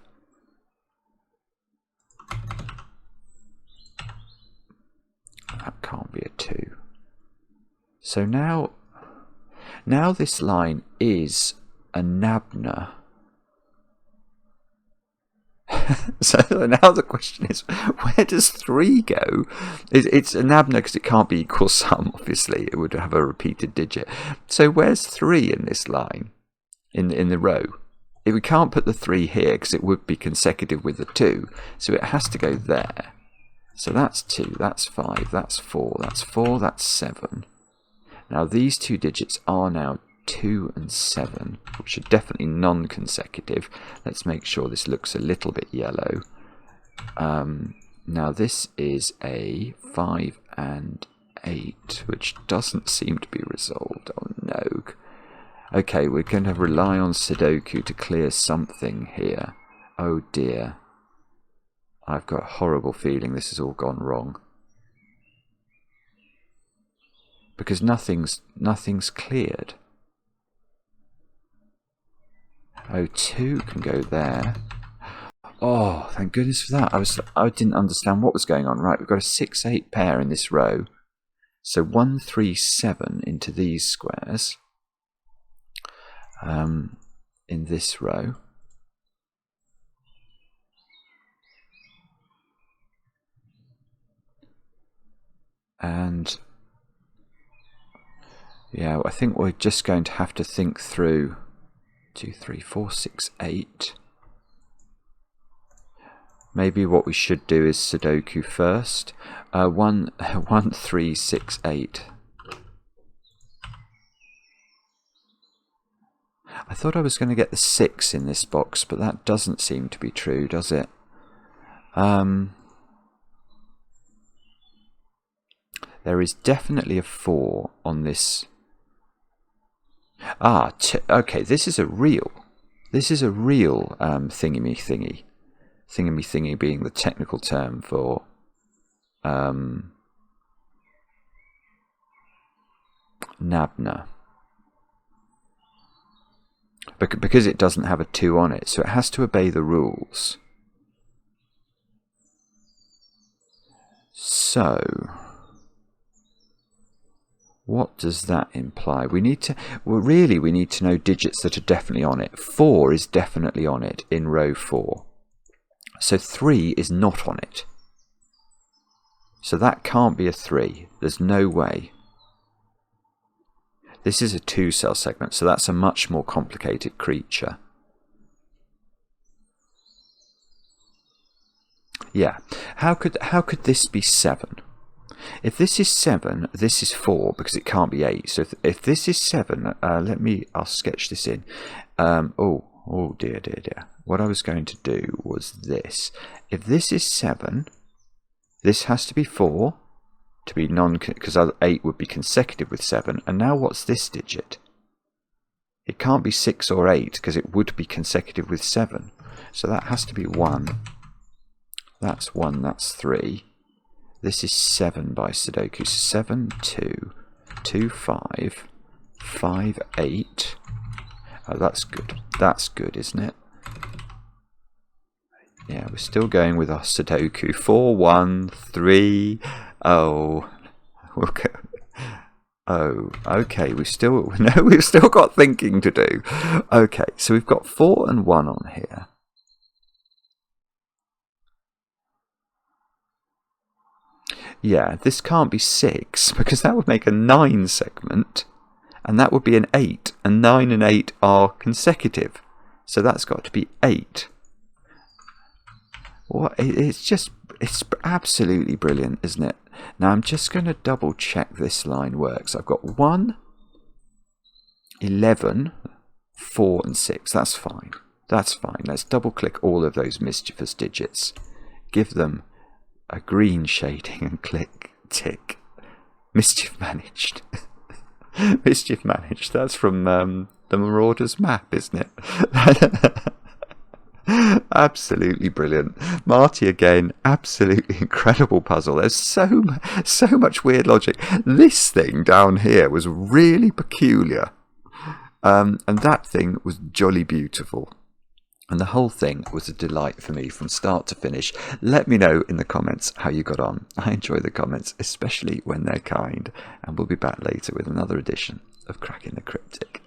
That can't be a 2. So now this line is a Nabna. So now the question is, where does 3 go? It's a Nabna because it can't be equal sum, obviously. It would have a repeated digit. So where's 3 in this line, in the row? We can't put the 3 here because it would be consecutive with the 2. So it has to go there. So that's 2, that's 5, that's 4, that's 4, that's 7. Now these 2 digits are now 2 and 7, which are definitely non-consecutive. Let's make sure this looks a little bit yellow. Now this is a 5 and 8, which doesn't seem to be resolved. Oh no. Okay, we're going to rely on Sudoku to clear something here. Oh dear. I've got a horrible feeling this has all gone wrong. Because nothing's cleared. Oh, 2 can go there. Oh, thank goodness for that. I didn't understand what was going on. Right, we've got a 6-8 pair in this row. So 1, 3, 7 into these squares in this row. And yeah, I think we're just going to have to think through 2, 3, 4, 6, 8. Maybe what we should do is Sudoku first. 1, 3, 6, 8. I thought I was going to get the 6 in this box, but that doesn't seem to be true, does it? There is definitely a 4 on this. Okay, this is a real. This is a real thingy. Thingy being the technical term for Nabna. Because it doesn't have a 2 on it, so it has to obey the rules. So what does that imply? We need to, well, really we need to know digits that are definitely on it. 4 is definitely on it in row 4. So 3 is not on it. So that can't be a 3. There's no way. This is a 2-cell segment, so that's a much more complicated creature. Yeah. How could this be 7? If this is 7, this is 4 because it can't be 8. So if this is 7, I'll sketch this in. Oh dear. What I was going to do was this. If this is 7, this has to be 4 to be because 8 would be consecutive with 7. And now what's this digit? It can't be 6 or 8 because it would be consecutive with 7. So that has to be 1. That's 1, that's 3. This is 7 by Sudoku. 7, 2, 2, 5, 5, 8. Oh, that's good. That's good, isn't it? Yeah, we're still going with our Sudoku. 4, 1, 3. Oh, we'll go. Oh, okay. We've still got thinking to do. Okay, so we've got 4 and 1 on here. Yeah, this can't be 6 because that would make a 9 segment, and that would be an 8, and 9 and 8 are consecutive, so that's got to be 8. Well, it's absolutely brilliant, isn't it? Now I'm just going to double check this line works. I've got 1, 11, 4 and 6. That's fine. That's fine. Let's double click all of those mischievous digits. Give them a green shading and click tick. Mischief managed. Mischief managed. That's from the Marauders map, isn't it? Absolutely brilliant. Marty again, absolutely incredible puzzle. There's so much weird logic. This thing down here was really peculiar. And that thing was jolly beautiful. And the whole thing was a delight for me from start to finish. Let me know in the comments how you got on. I enjoy the comments, especially when they're kind. And we'll be back later with another edition of Cracking the Cryptic.